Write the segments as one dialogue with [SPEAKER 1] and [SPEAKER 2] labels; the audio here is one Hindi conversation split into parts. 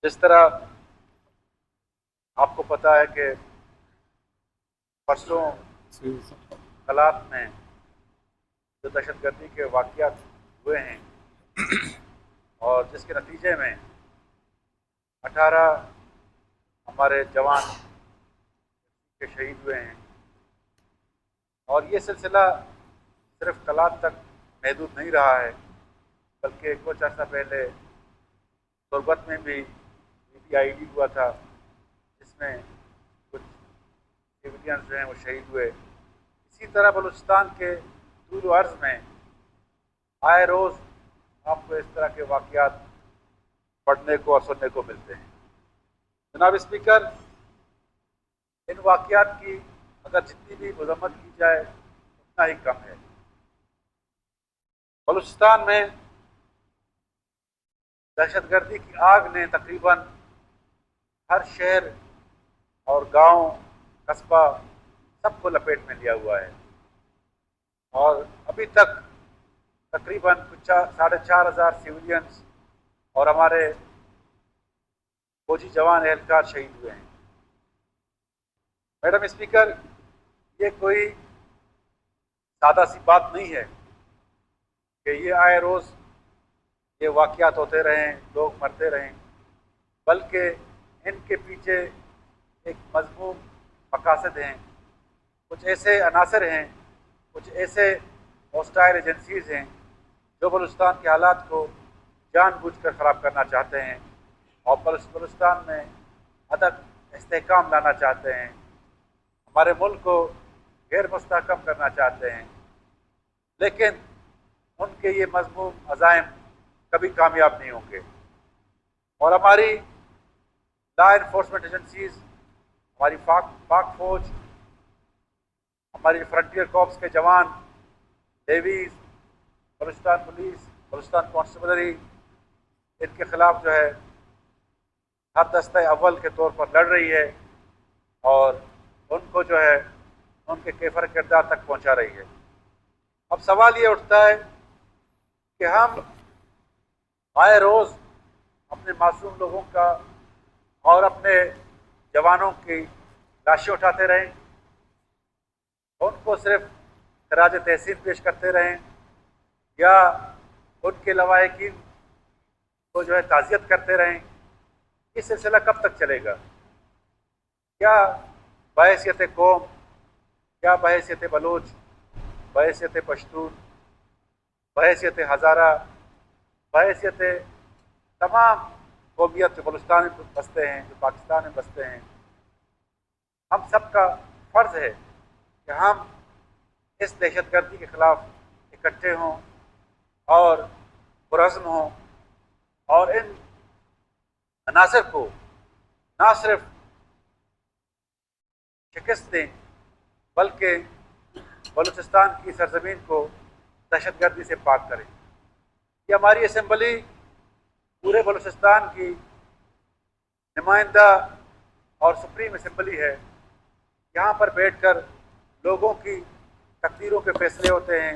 [SPEAKER 1] जिस तरह आपको पता है कि परसों कलात में जो दहशतगर्दी के वाक़यात हुए हैं और जिसके नतीजे में 18 हमारे जवान के शहीद हुए हैं, और ये सिलसिला सिर्फ कलात तक महदूद नहीं रहा है, बल्कि कुछ अर्सा पहले तुर्बत में भी PPID हुआ था, जिसमें कुछ सिविलियंस जो हैं वो शहीद हुए। इसी तरह बलूचिस्तान के तूल अर्ज़ में आए रोज़ आपको इस तरह के वाक़यात पढ़ने को और सुनने को मिलते हैं। जनाब स्पीकर, इन वाक़यात की अगर जितनी भी मज़म्मत की जाए उतना ही कम है। बलूचिस्तान में दहशतगर्दी की आग ने तकरीबन हर शहर और गांव, कस्बा सबको लपेट में लिया हुआ है, और अभी तक तकरीबन कुछ 4,500 सिविलियंस और हमारे फौजी जवान एहलकार शहीद हुए हैं। मैडम स्पीकर, ये कोई सादा सी बात नहीं है कि ये आए रोज़ ये वाक़यात होते रहें, लोग मरते रहें, बल्कि इनके पीछे एक मज़मूम मकासद हैं। कुछ ऐसे अनासर हैं, कुछ ऐसे हॉस्टाइल एजेंसीज़ हैं जो बलूचिस्तान के हालात को जानबूझकर ख़राब करना चाहते हैं और बलूचिस्तान में अदब इस्तेहकाम लाना चाहते हैं, हमारे मुल्क को गैर मुस्तहकम करना चाहते हैं। लेकिन उनके ये मज़मूम अज़ाइम कभी कामयाब नहीं होंगे, और हमारी लॉ इन्फोर्समेंट एजेंसीज़, हमारी पाक फौज, हमारी फ्रंटियर कॉर्प्स के जवान, navies, Balochistan police, Balochistan constabulary, इनके ख़िलाफ़ जो है हर दस्ते अव्वल के तौर पर लड़ रही है और उनको जो है उनके केफर किरदार तक पहुंचा रही है। अब सवाल ये उठता है कि हम आए रोज़ अपने मासूम लोगों का और अपने जवानों की लाशें उठाते रहें, उनको सिर्फ खराज तहसीन पेश करते रहें, या उनके लवाहिकीन को जो है ताज़ियत करते रहें। ये सिलसिला कब तक चलेगा? क्या बहैसियत कौम, क्या बहैसियत बलूच, बहैसियत पश्तून, बहैसियत हज़ारा, बहैसियत तमाम कौमियत जो बलूचिस्तान में बसते हैं, जो पाकिस्तान में बसते हैं, हम सब का फ़र्ज़ है कि हम इस दहशतगर्दी के ख़िलाफ़ इकट्ठे हों और पुरज़्म हों और इन अनासर को ना सिर्फ शिकस्त दें, बल्कि बलूचिस्तान की सरजमीन को दहशतगर्दी से पाक करें। ये हमारी असम्बली पूरे बलूचिस्तान की नुमाइंदा और सुप्रीम असम्बली है। यहाँ पर बैठकर लोगों की तकदीरों के फैसले होते हैं,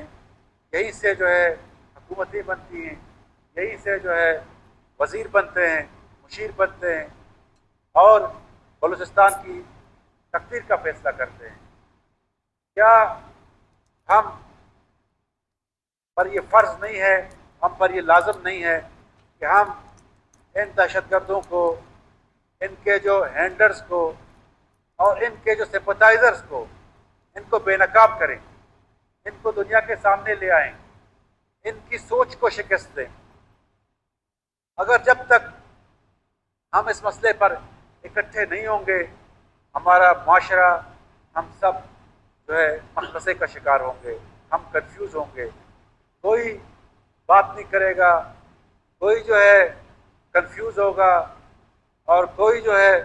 [SPEAKER 1] यहीं से जो है हुकूमतें बनती हैं, यहीं से जो है वज़ीर बनते हैं, मुशीर बनते हैं और बलूचिस्तान की तकदीर का फैसला करते हैं। क्या हम पर ये फ़र्ज़ नहीं है, हम पर ये लाज़म नहीं है कि हम इन दहशतगर्दों को, इनके जो हैंडलर्स को और इनके जो सिंपथाइज़र्स को, इनको बेनकाब करें, इनको दुनिया के सामने ले आएं, इनकी सोच को शिकस्त दें? अगर जब तक हम इस मसले पर इकट्ठे नहीं होंगे, हमारा माशरा, हम सब जो है मखमसे का शिकार होंगे, हम कंफ्यूज होंगे, कोई बात नहीं करेगा, कोई जो है कंफ्यूज होगा, और कोई जो है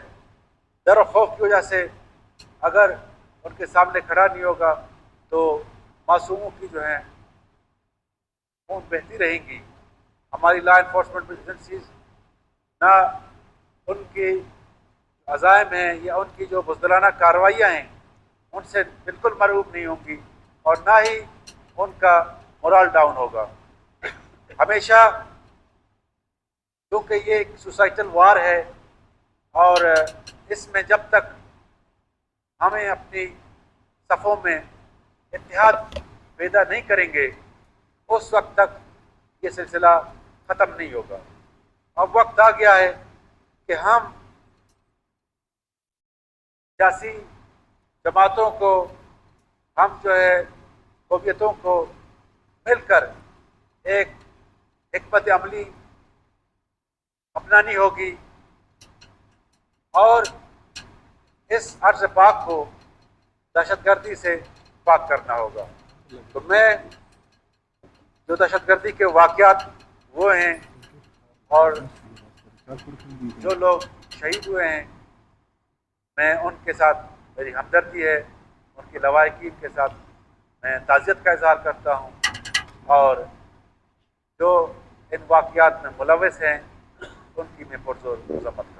[SPEAKER 1] डर और खौफ की वजह से अगर उनके सामने खड़ा नहीं होगा तो मासूमों की जो है खून बहती रहेंगी। हमारी लॉ इन्फोर्समेंट एजेंसीज ना उनकी अज़ाइम हैं या उनकी जो बुज़दिलाना कार्रवाइयाँ हैं उनसे बिल्कुल मरऊब नहीं होंगी, और ना ही उनका मोरल डाउन होगा। हमेशा, क्योंकि ये एक सोसाइटल वार है, और इसमें जब तक हमें अपनी सफ़ों में इत्तेहाद पैदा नहीं करेंगे उस वक्त तक ये सिलसिला ख़त्म नहीं होगा। अब वक्त आ गया है कि हम सियासी जमातों को, हम जो है कौमियतों को मिलकर एक हिकमत अमली अपनानी होगी और इस अर्ज पाक को दहशतगर्दी से पाक करना होगा। तो मैं जो दहशतगर्दी के वाक़यात वो हैं और जो लोग शहीद हुए हैं, मैं उनके साथ मेरी हमदर्दी है, उनकी लवाहिकीन के साथ मैं ताज़ियत का इज़हार करता हूँ और जो इन वाक़यात में मुलव्वस हैं उनकी मैं पुरज़ोर मज़म्मत